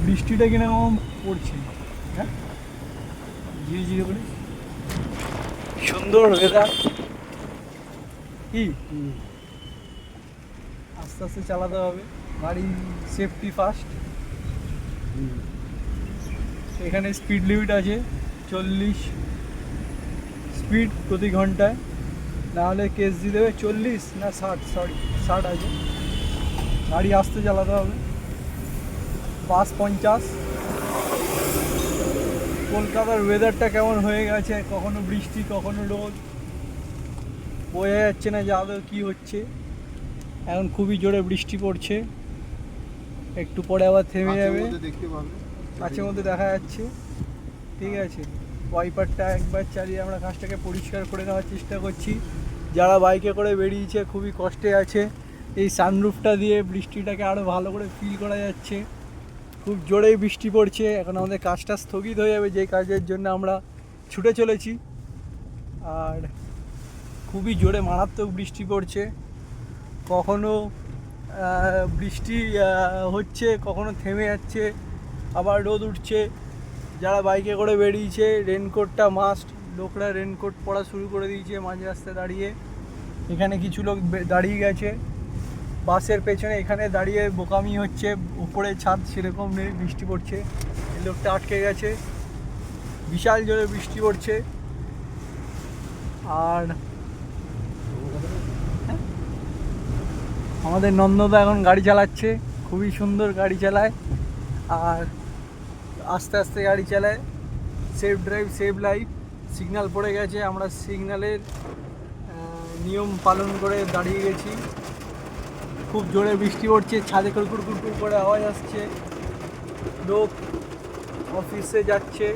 বৃষ্টিটা কিরকম পড়ছে, হ্যাঁ ঝিরি ঝিরি করে, সুন্দর ওয়েদার। কি আস্তে আস্তে চালাতে হবে, গাড়ি সেফটি ফার্স্ট। এখানে স্পিড লিমিট আছে 40 স্পিড প্রতি ঘন্টায়, নাহলে কেস দিয়ে দেবে। 40 না 60, সরি 60 আছে। গাড়ি আস্তে চালাতে হবে। পাস 50। কলকাতার ওয়েদারটা কেমন হয়ে গেছে, কখনো বৃষ্টি কখনো রোদ, বোঝা যাচ্ছে না যে আদৌ কী হচ্ছে। এখন খুবই জোরে বৃষ্টি পড়ছে, একটু পরে আবার থেমে যাবে। কাছের মধ্যে দেখা যাচ্ছে, ঠিক আছে। ওয়াইপারটা একবার চালিয়ে আমরা কাজটাকে পরিষ্কার করে নেওয়ার চেষ্টা করছি। যারা বাইকে করে বেরিয়েছে খুবই কষ্টে আছে। এই সানরুফটা দিয়ে বৃষ্টিটাকে আরও ভালো করে ফিল করা যাচ্ছে। খুব জোরেই বৃষ্টি পড়ছে, এখন আমাদের কাজটা স্থগিত হয়ে যাবে, যে কাজের জন্য আমরা ছুটে চলেছি। আর খুবই জোরে মারাত্মক বৃষ্টি পড়ছে, কখনো বৃষ্টি হচ্ছে, কখনো থেমে যাচ্ছে, আবার রোদ উঠছে। যারা বাইকে করে বেরিয়েছে রেনকোটটা মাস্ট, লোকরা রেনকোট পরা শুরু করে দিয়েছে মাঝ রাস্তায় দাঁড়িয়ে। এখানে কিছু লোক দাঁড়িয়ে গেছে বাসের পেছনে, এখানে দাঁড়িয়ে বোকামি হচ্ছে। উপরে ছাদ সেরকম নেই, বৃষ্টি পড়ছে, এই লোকটা আটকে গেছে। বিশাল জোরে বৃষ্টি পড়ছে। আর আমাদের নন্দদা এখন গাড়ি চালাচ্ছে, খুবই সুন্দর গাড়ি চালায়, আর আস্তে আস্তে গাড়ি চালায়। Safe drive save life. Signal পড়ে গেছে, আমরা সিগন্যালের নিয়ম পালন করে দাঁড়িয়ে গেছি। খুব জোরে বৃষ্টি পড়ছে, ছাদে কুরকুর কুরকুর করে আওয়াজ আসছে। লোক অফিসে যাচ্ছে,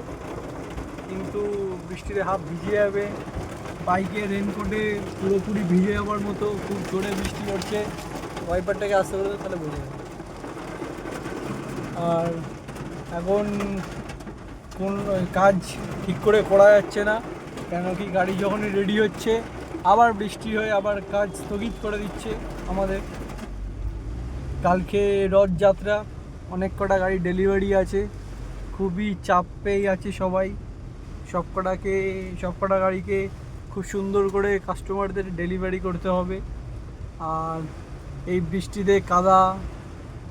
কিন্তু বৃষ্টিতে হাফ ভিজে যাবে। বাইকে রেনকোটে পুরোপুরি ভিজে যাওয়ার মতো খুব জোরে বৃষ্টি পড়ছে। ওয়াইপারটাকে আসতে করে তাহলে বোঝা যাবে। আর এখন কোন কাজ ঠিক করে করা যাচ্ছে না, কেন কি গাড়ি যখনই রেডি হচ্ছে আবার বৃষ্টি হয়ে আবার কাজ স্থগিত করে দিচ্ছে আমাদের। কালকে রথযাত্রা, অনেক কটা গাড়ি ডেলিভারি আছে, খুবই চাপেই আছে সবাই। সব কটা গাড়িকে খুব সুন্দর করে কাস্টমারদের ডেলিভারি করতে হবে। আর এই বৃষ্টিতে কাদা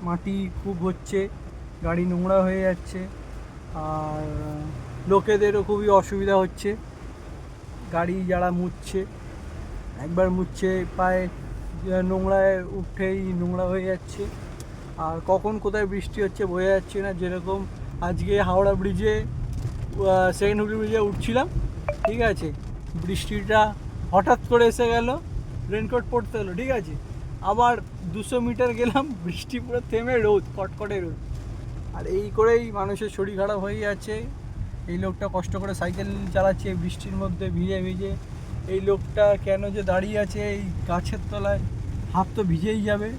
মাটি খুব হচ্ছে, গাড়ি নোংরা হয়ে যাচ্ছে, আর লোকেদেরও খুবই অসুবিধা হচ্ছে। গাড়ি যারা মুছছে, একবার মুছছে পায়ে নোংরায় উঠেই নোংরা হয়ে যাচ্ছে। আর কখন কোথায় বৃষ্টি হচ্ছে বোঝা যাচ্ছে না। যেরকম আজকে হাওড়া ব্রিজে, সেকেন্ড হুগলি ব্রিজে উঠছিলাম, ঠিক আছে, বৃষ্টিটা হঠাৎ করে এসে গেল, রেনকোট পরতে হলো, ঠিক আছে। আবার 200 মিটার গেলাম, বৃষ্টি পুরো থেমে রোদ, কটকটে রোদ। আর এই করেই মানুষের শরীর খারাপ হয়ে যাচ্ছে। এই লোকটা কষ্ট করে সাইকেল চালাচ্ছে বৃষ্টির মধ্যে ভিজে ভিজে। এই লোকটা কেন যে দাঁড়িয়ে আছে এই গাছের তলায়, হাত তো ভিজেই যাবে।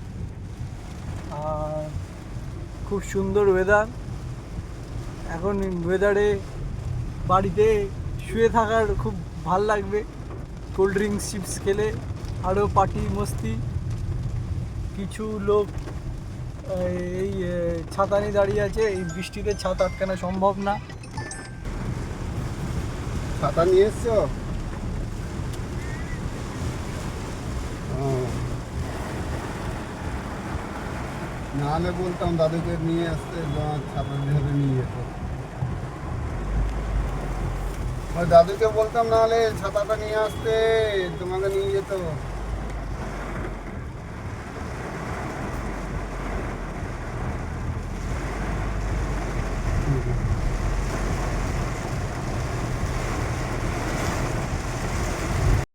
আর খুব সুন্দর ওয়েদার। এখন ওয়েদারে বাড়িতে শুয়ে থাকার খুব ভাল লাগবে, কোল্ড ড্রিঙ্কস চিপস খেলে, আরও পার্টি মস্তি। কিছু লোক এই ছাতা নিয়ে দাঁড়িয়ে আছে, এই বৃষ্টিতে ছাতা আটকানো সম্ভব না। ছাতা নিয়ে এসছো? নাহলে বলতাম দাদুকে নিয়ে আসতে, ছাতা ধরে নিয়ে যেত। দাদুকে বলতাম নাহলে ছাতাটা নিয়ে আসতে, তোমাকে নিয়ে যেত।